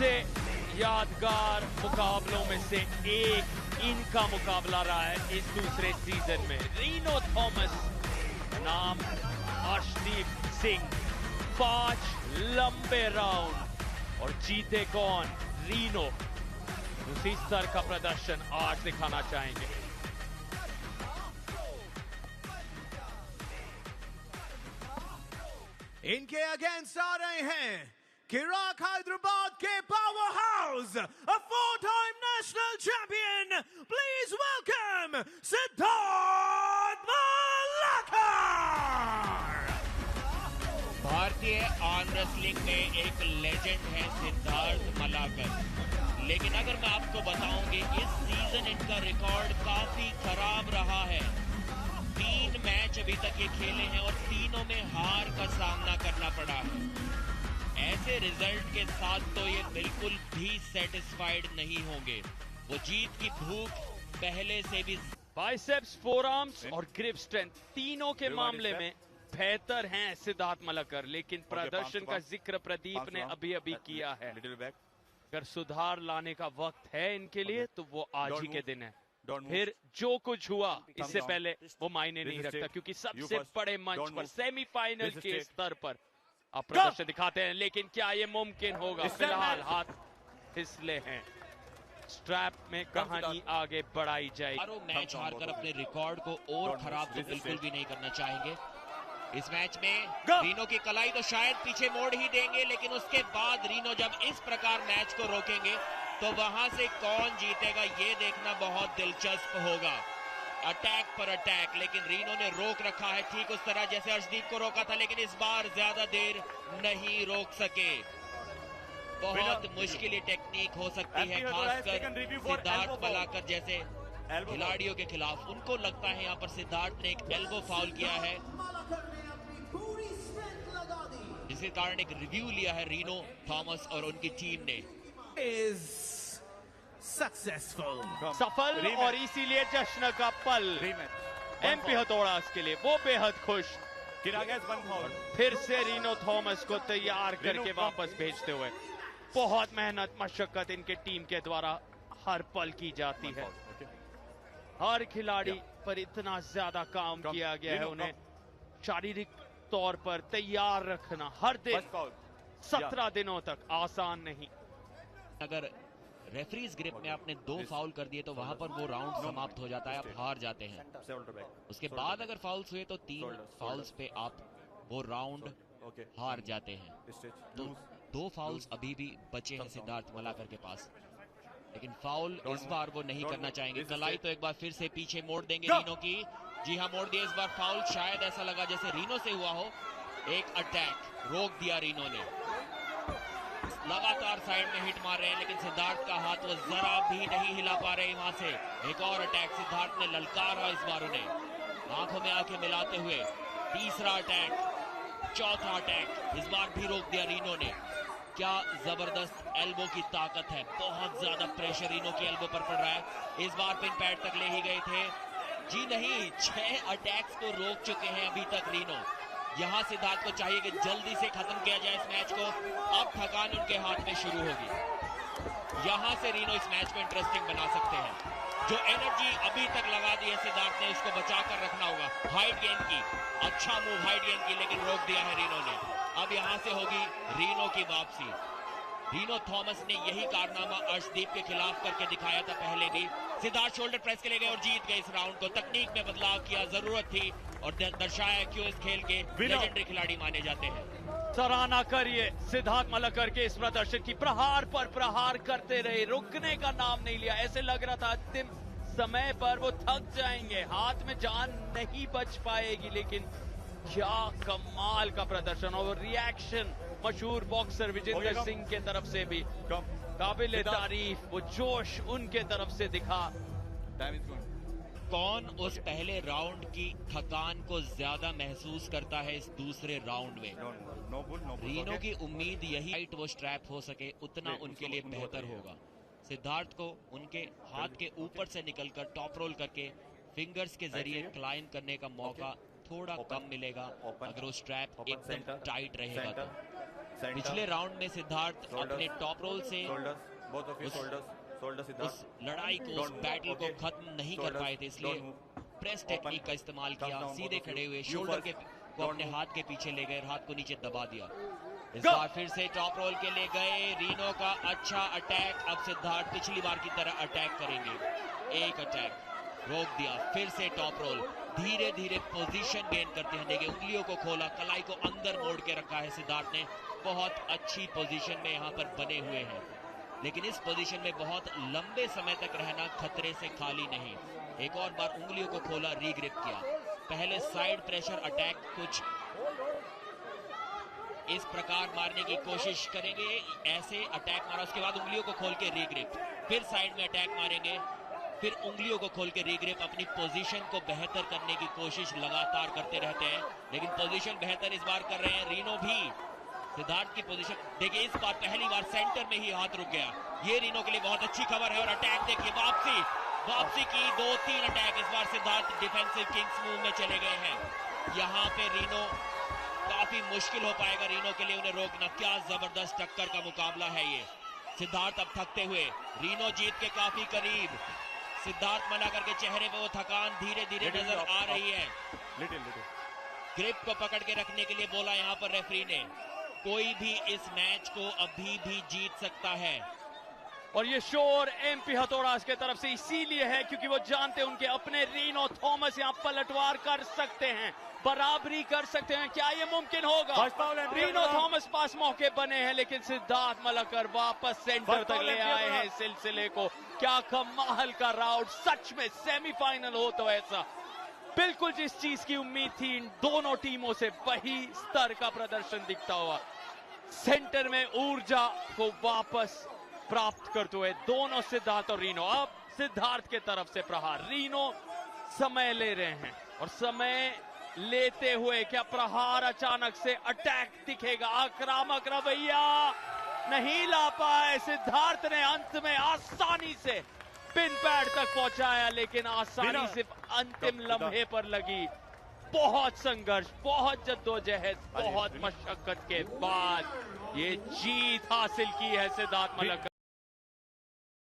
सबसे यादगार मुकाबलों में से एक इनका मुकाबला रहा है इस दूसरे सीजन में। रीनो थॉमस नाम अर्शदीप सिंह, 5 लंबे राउंड और जीते कौन? रीनो। उसी स्तर का प्रदर्शन आज दिखाना चाहेंगे। इनके अगेंस्ट आ रहे हैं किराक हैदराबाद के power house, a 4-time national champion. Please welcome Siddharth Malakar. भारतीय आर्म रेसलिंग में एक लेजेंड है सिद्धार्थ मलाकर, लेकिन अगर मैं आपको बताऊं कि इस सीजन इनका रिकॉर्ड काफी खराब रहा है। 3 मैच अभी तक ये खेले हैं और तीनों में हार का सामना करना पड़ा है। ऐसे रिजल्ट के साथ तो ये बिल्कुल भी सेटिस्फाइड नहीं होंगे। वो जीत की भूख पहले से भी। बाइसेप्स, फोरआर्म्स और ग्रिप स्ट्रेंथ तीनों के मामले में बेहतर हैं सिद्धार्थ मलाकर, लेकिन प्रदर्शन का जिक्र प्रदीप ने अभी अभी किया है। अगर सुधार लाने का वक्त है इनके लिए तो वो आज ही के दिन है। फिर जो कुछ हुआ इससे पहले वो मायने नहीं रखता, क्योंकि सबसे बड़े मंच पर सेमीफाइनल के स्तर पर आप प्रदर्शन दिखाते हैं। लेकिन क्या ये मुमकिन होगा? फिलहाल हाथ फिसले हैं। स्ट्रैप में कहानी आगे बढ़ाई जाएगी। मैच हारकर अपने रिकॉर्ड को और खराब तो बिल्कुल भी नहीं करना चाहेंगे। इस मैच में रीनो की कलाई तो शायद पीछे मोड़ ही देंगे, लेकिन उसके बाद रीनो जब इस प्रकार मैच को रोकेंगे तो वहां से कौन जीतेगा ये देखना बहुत दिलचस्प होगा। अटैक पर अटैक, लेकिन रीनो ने रोक रखा है ठीक उस तरह जैसे अर्शदीप को रोका था, लेकिन इस बार ज्यादा देर नहीं रोक सके। बहुत मुश्किल ये टेक्निक हो सकती है, खासकर सिद्धार्थ मलाकर जैसे खिलाड़ियों के खिलाफ। उनको लगता है यहाँ पर सिद्धार्थ ने एक एल्बो फाउल किया है, जिसके कारण एक रिव्यू लिया है रीनो थॉमस और उनकी टीम ने। सफल और इसीलिए जश्न का पल एमपी हथौड़ा के लिए, वो बेहद खुश। फिर से रीनो थॉमस को तैयार करके वापस भेजते हुए। बहुत मेहनत मशक्कत इनके टीम के द्वारा हर पल की जाती है। हर खिलाड़ी पर इतना ज्यादा काम किया गया है, उन्हें शारीरिक तौर पर तैयार रखना हर दिन 17 दिनों तक आसान नहीं। अगर रेफरीज ग्रिप में आपने 2 फाउल कर दिए तो वहां पर वो राउंड समाप्त हो जाता है, आप हार जाते हैं। उसके बाद अगर फाउल्स हुए तो 3 फाउल्स पे आप वो राउंड हार जाते हैं। तो 2 फाउल्स अभी भी बचे हैं सिद्धार्थ मलाकर के पास, लेकिन फाउल इस बार वो नहीं करना चाहेंगे। कलाई तो एक बार फिर से पीछे मोड़ देंगे रीनो की। जी हाँ, मोड़ दिया। इस बार फाउल शायद ऐसा लगा जैसे रीनो से हुआ हो। एक अटैक रोक दिया रीनो ने। लगातार साइड में हिट मार रहे हैं, लेकिन सिद्धार्थ का हाथ वो जरा भी नहीं हिला पा रहे वहां से। एक और अटैक सिद्धार्थ ने ललकारा इस बार उन्हें, आंखों में आंखें मिलाते हुए। तीसरा अटैक, चौथा अटैक, इस बार भी रोक दिया रीनो ने। क्या जबरदस्त एल्बो की ताकत है, बहुत ज्यादा प्रेशर रीनो की एल्बो पर पड़ रहा है। इस बार पिन पैड तक ले ही गए थे। जी नहीं, 6 अटैक्स को रोक चुके हैं अभी तक रीनो। यहां सिद्धार्थ को चाहिए कि जल्दी से खत्म किया जाए इस मैच को। अब थकान उनके हाथ में शुरू होगी। यहां से रीनो इस मैच को इंटरेस्टिंग बना सकते हैं। जो एनर्जी अभी तक लगा दी है सिद्धार्थ ने, उसको बचा कर रखना होगा। हाइट गेन की, अच्छा मूव हाइट गेन की, लेकिन रोक दिया है रीनो ने। अब यहां से होगी रीनो की वापसी। रीनो थॉमस ने यही कारनामा अर्शदीप के खिलाफ करके दिखाया था पहले भी। सिद्धार्थ शोल्डर प्रेस के लिए गए और जीत गए इस राउंड को। तकनीक में बदलाव किया, जरूरत थी, और दर्शाया क्यों इस खेल के लेजेंडरी खिलाड़ी माने जाते हैं। सराहना करिए सिद्धार्थ मलाकर के इस प्रदर्शन की। प्रहार पर प्रहार करते रहे, रुकने का नाम नहीं लिया। ऐसे लग रहा था अंतिम समय पर वो थक जाएंगे, हाथ में जान नहीं बच पाएगी, लेकिन क्या कमाल का प्रदर्शन और रिएक्शन मशहूर बॉक्सर विजेंद्र सिंह के तरफ से भी काबिल तारीफ। वो जोश उनके तरफ से दिखा। कौन उस पहले राउंड की थकान को ज्यादा महसूस करता है इस दूसरे राउंड में? रीनो की उम्मीद यही हाइट वो स्ट्रैप हो सके उतना उनके लिए बेहतर होगा। सिद्धार्थ को उनके हाथ के ऊपर से निकलकर टॉप रोल करके फिंगर्स के जरिए क्लाइम करने का मौका थोड़ा कम मिलेगा अगर वो स्ट्रैप एकदम टाइट रहेगा तो। पिछले राउंड में सिद्धार्थ अपने टॉप रोल से उस लड़ाई को, उस बैटल को खत्म नहीं कर पाए थे, इसलिए प्रेस टेक्निक का इस्तेमाल किया। सीधे खड़े हुए शोल्डर के को अपने हाथ के पीछे ले गए, हाथ को नीचे दबा दिया। इस बार फिर से टॉप रोल के ले गए। रीनो का अच्छा अटैक। अब सिद्धार्थ पिछली बार की तरह अटैक करेंगे। एक अटैक रोक दिया, फिर से टॉप रोल। धीरे धीरे पोजीशन गेन करते हैं। देखिए उंगलियों को खोला, कलाई को अंदर मोड़ के रखा है सिद्धार्थ ने। बहुत अच्छी पोजीशन में यहाँ पर बने हुए हैं, लेकिन इस पोजीशन में बहुत लंबे समय तक रहना खतरे से खाली नहीं। एक और बार उंगलियों को खोला, रीग्रिप किया। पहले साइड प्रेशर अटैक कुछ इस प्रकार मारने की कोशिश करेंगे, ऐसे अटैक मारा, उसके बाद उंगलियों को खोल के रीग्रिप, फिर साइड में अटैक मारेंगे, फिर उंगलियों को खोल के रीग्रिप। अपनी पोजीशन को बेहतर करने की कोशिश लगातार करते रहते हैं, लेकिन पोजीशन बेहतर इस बार कर रहे हैं रीनो भी। सिद्धार्थ की पोजीशन देखिए, इस बार पहली बार सेंटर में ही हाथ रुक गया। ये रीनो के लिए बहुत अच्छी खबर है। और अटैक देखिए, वापसी की 2-3 अटैक। इस बार सिद्धार्थ डिफेंसिव किंग्स मूव में चले गए हैं। यहाँ पे रीनो काफी मुश्किल हो पाएगा रीनो के लिए उन्हें रोकना। क्या जबरदस्त टक्कर का मुकाबला है ये। सिद्धार्थ अब थकते हुए, रीनो जीत के काफी करीब। सिद्धार्थ मना करके चेहरे पे वो थकान धीरे धीरे नजर आ रही है। ग्रिप को पकड़ के रखने के लिए बोला यहाँ पर रेफरी ने। कोई भी इस मैच को अभी भी जीत सकता है। और ये शोर एमपी हथौड़ास के तरफ से इसीलिए है क्योंकि वो जानते हैं उनके अपने रीनो थॉमस यहाँ पलटवार कर सकते हैं, बराबरी कर सकते हैं। क्या ये मुमकिन होगा? रीनो थॉमस पास मौके बने हैं, लेकिन सिद्धार्थ मलकर वापस सेंटर तक ले आए हैं इस सिलसिले को। क्या कमाल का राउंड, सच में सेमीफाइनल हो तो ऐसा। बिल्कुल जिस चीज की उम्मीद थी इन दोनों टीमों से, वही स्तर का प्रदर्शन दिखता हुआ। सेंटर में ऊर्जा को वापस प्राप्त करते हुए दोनों सिद्धार्थ और रीनो। अब सिद्धार्थ के तरफ से प्रहार, रीनो समय ले रहे हैं और समय लेते हुए क्या प्रहार अचानक से अटैक दिखेगा? आक्रामक रवैया नहीं ला पाए सिद्धार्थ ने, अंत में आसानी से पिन पैड तक पहुंचाया, लेकिन आसानी से अंतिम लम्हे पर लगी। बहुत संघर्ष, बहुत जद्दोजहद, बहुत मशक्कत के बाद ये जीत हासिल की है सिद्धार्थ मलकर।